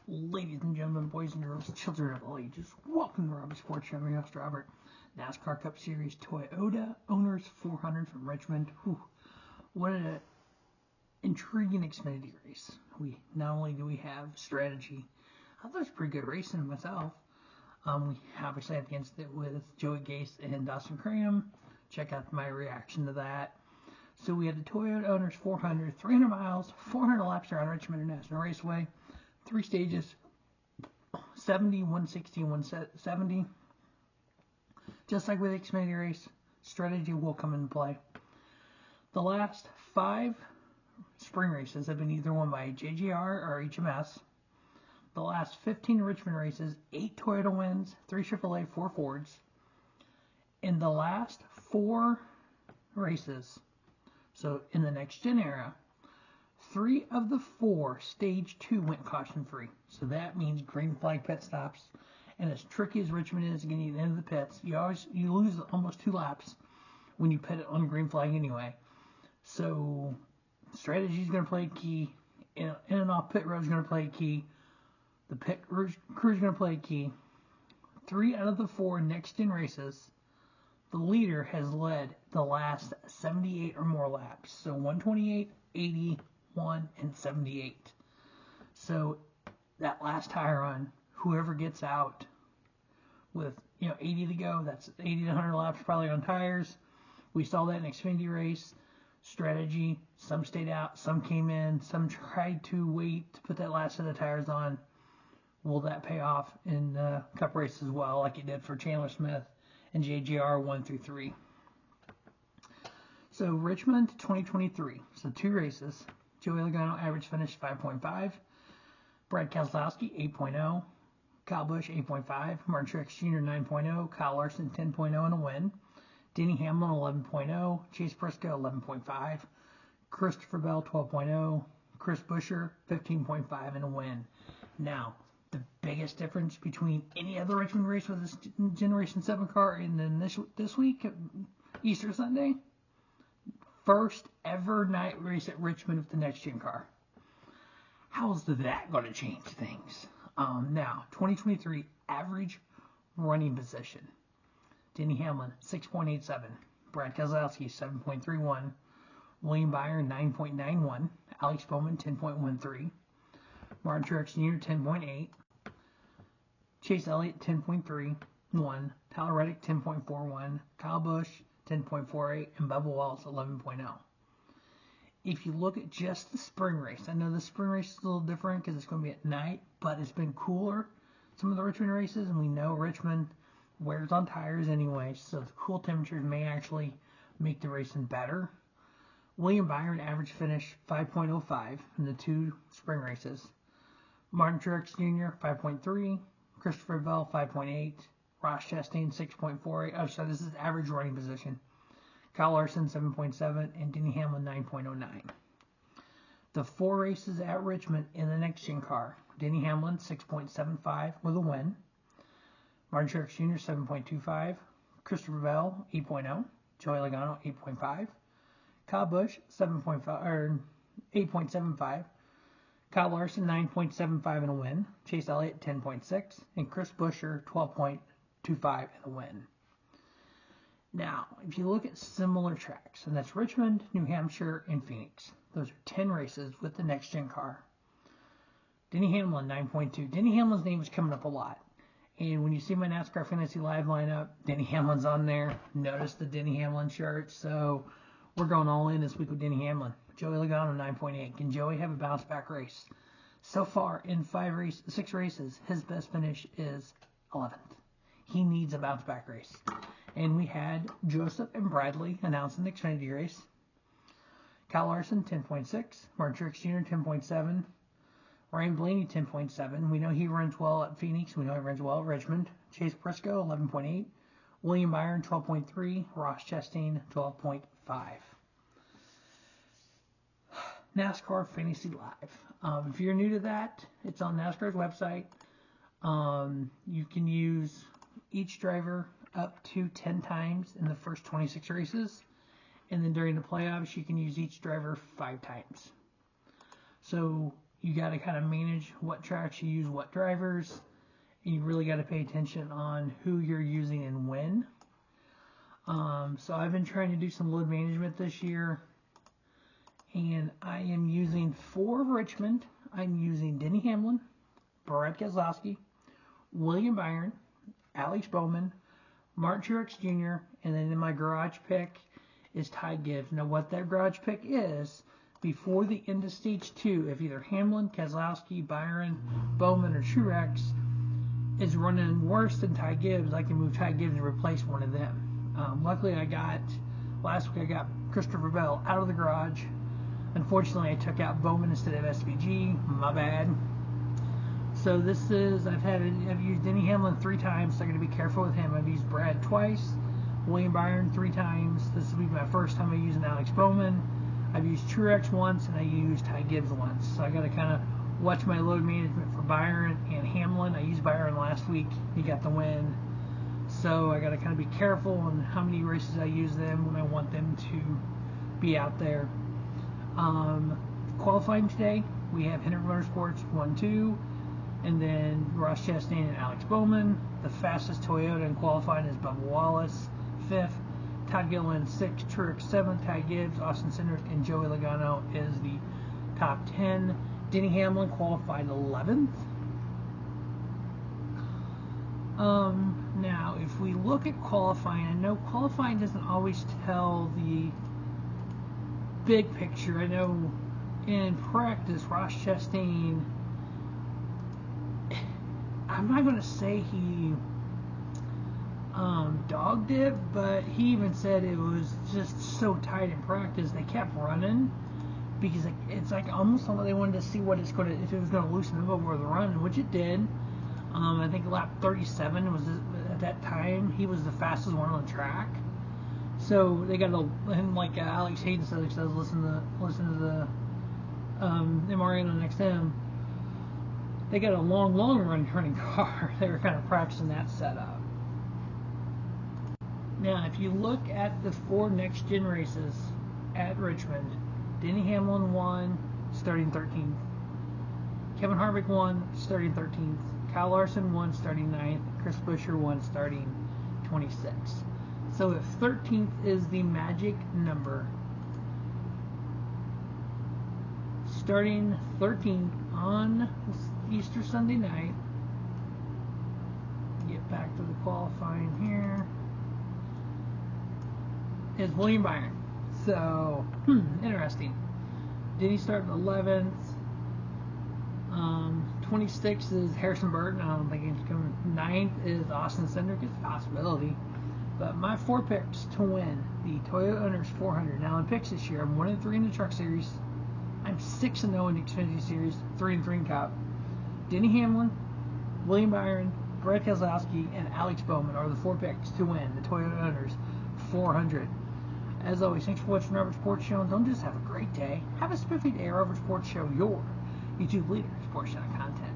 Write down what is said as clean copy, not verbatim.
Ladies and gentlemen, boys and girls, children of all ages, welcome to Robert Sports Show. I'm your host, Robert. NASCAR Cup Series Toyota Owners 400 from Richmond. Whew, what an intriguing Xfinity race. Not only do we have strategy, I thought it was pretty good racing myself. We obviously had against it with Joey Gase and Dawson Cram. Check out my reaction to that. So we had the Toyota Owners 400, 300 miles, 400 laps around Richmond International Raceway. 3 stages, 70, 160, 170. Just like with the Xfinity race, strategy will come into play. The last 5 spring races have been either won by JGR or HMS. The last 15 Richmond races, 8 Toyota wins, 3 AAA, 4 Fords. In the last 4 races, so in the next gen era, 3 of the 4 stage 2 went caution free. So that means green flag pit stops. And as tricky as Richmond is getting to the end of the pits, you lose almost 2 laps when you pit it on green flag anyway. So strategy is going to play a key. In and off pit road is going to play a key. The pit crew is going to play a key. 3 out of the 4 next gen races, the leader has led the last 78 or more laps. So 128, 80, 1 and 78. So that last tire run, whoever gets out with 80 to go, that's 80 to 100 laps probably on tires. We saw that in Xfinity race strategy. Some stayed out, some came in, some tried to wait to put that last set of tires on. Will that pay off in Cup race as well, like it did for Chandler Smith and JGR 1 through 3? So Richmond 2023, so 2 races. Joey Logano average finish 5.5. Brad Keselowski 8.0. Kyle Busch 8.5. Martin Truex Jr. 9.0. Kyle Larson 10.0 and a win. Denny Hamlin 11.0. Chase Briscoe 11.5. Christopher Bell 12.0. Chris Buescher 15.5 and a win. Now, the biggest difference between any other Richmond race with this Generation 7 car and then this week, Easter Sunday, first ever night race at Richmond with the next gen car. How's that going to change things? Now, 2023 average running position. Denny Hamlin 6.87. Brad Keselowski 7.31. William Byron 9.91. Alex Bowman 10.13. Martin Truex Jr. 10.8. Chase Elliott 10.31. Tyler Reddick 10.41. Kyle Busch 10.48, and Bubba Wallace 11.0. If you look at just the spring race, I know the spring race is a little different because it's going to be at night, but it's been cooler, some of the Richmond races, and we know Richmond wears on tires anyway, so the cool temperatures may actually make the racing better. William Byron average finish 5.05 in the 2 spring races. Martin Truex Jr. 5.3, Christopher Bell 5.8, Ross Chastain 6.48. Oh, sorry, this is average running position. Kyle Larson 7.7 and Denny Hamlin 9.09. The 4 races at Richmond in the next gen car. Denny Hamlin 6.75 with a win. Martin Truex Jr. 7.25. Christopher Bell 8.0. Joey Logano 8.5. Kyle Busch 8.75. Kyle Larson 9.75 and a win. Chase Elliott 10.6 and Chris Buescher 12.25 and a win. Now, if you look at similar tracks, and that's Richmond, New Hampshire, and Phoenix. Those are 10 races with the next gen car. Denny Hamlin 9.2. Denny Hamlin's name is coming up a lot. And when you see my NASCAR Fantasy Live lineup, Denny Hamlin's on there. Notice the Denny Hamlin shirt. So we're going all in this week with Denny Hamlin. Joey Logano 9.8. Can Joey have a bounce back race? So far in 6 races, his best finish is 11th. He needs a bounce back race. And we had Joseph and Bradley announced in the Xfinity race. Kyle Larson 10.6. Martin Truex Jr. 10.7. Ryan Blaney 10.7. We know he runs well at Phoenix. We know he runs well at Richmond. Chase Briscoe 11.8. William Byron 12.3. Ross Chastain 12.5. NASCAR Fantasy Live. If you're new to that, it's on NASCAR's website. You can use each driver up to 10 times in the first 26 races. And then during the playoffs, you can use each driver 5 times. So you got to kind of manage what tracks you use, what drivers, and you really got to pay attention on who you're using and when. So I've been trying to do some load management this year, and I am using for Richmond, I'm using Denny Hamlin, Brad Keselowski, William Byron, Alex Bowman, Mark Truex Jr., and then in my garage pick is Ty Gibbs. Now what that garage pick is, before the end of stage 2, if either Hamlin, Keselowski, Byron, Bowman, or Truex is running worse than Ty Gibbs, I can move Ty Gibbs and replace one of them. Luckily, last week I got Christopher Bell out of the garage. Unfortunately, I took out Bowman instead of SVG. My bad. So I've used Denny Hamlin 3 times, so I'm going to be careful with him. I've used Brad twice, William Byron 3 times. This will be my first time I'm using Alex Bowman. I've used Truex once, and I used Ty Gibbs once. So I got to kind of watch my load management for Byron and Hamlin. I used Byron last week. He got the win. So I got to kind of be careful on how many races I use them when I want them to be out there. Qualifying today, we have Hendrick Motorsports 1-2, and then Ross Chastain and Alex Bowman. The fastest Toyota in qualifying is Bubba Wallace, 5th. Todd Gilliland 6th, Truex 7th, Ty Gibbs, Austin Cindric, and Joey Logano is the top 10. Denny Hamlin qualified 11th. Now, if we look at qualifying, I know qualifying doesn't always tell the big picture. I know in practice, Ross Chastain, I'm not going to say he dogged it, but he even said it was just so tight in practice. They kept running because it's like almost like they wanted to see if it was going to loosen up over the run, which it did. I think lap 37 was at that time. He was the fastest one on the track. So they got him like Alex Hayden says, listen to the MRN on XM. They got a long running car. They were kind of practicing that setup. Now, if you look at the 4 next gen races at Richmond, Denny Hamlin won, starting 13th. Kevin Harvick won, starting 13th. Kyle Larson won, starting 9th. Chris Buescher won, starting 26th. So if 13th is the magic number, starting 13th on Easter Sunday night, get back to the qualifying here, is William Byron. So, interesting. Denny started 11th. 26th is Harrison Burton. I don't think he's coming. 9th is Austin Cindric. It's a possibility. But my 4 picks to win the Toyota Owners 400. Now in picks this year, I'm 1-3 in the Truck Series. I'm 6-0 in the Xfinity Series, 3-3 in Cup. Denny Hamlin, William Byron, Brad Keselowski, and Alex Bowman are the 4 picks to win the Toyota Owners 400. As always, thanks for watching Robert Sports Show, and don't just have a great day. Have a spiffy day. Robert Sports Show, your YouTube leader in sports channel content.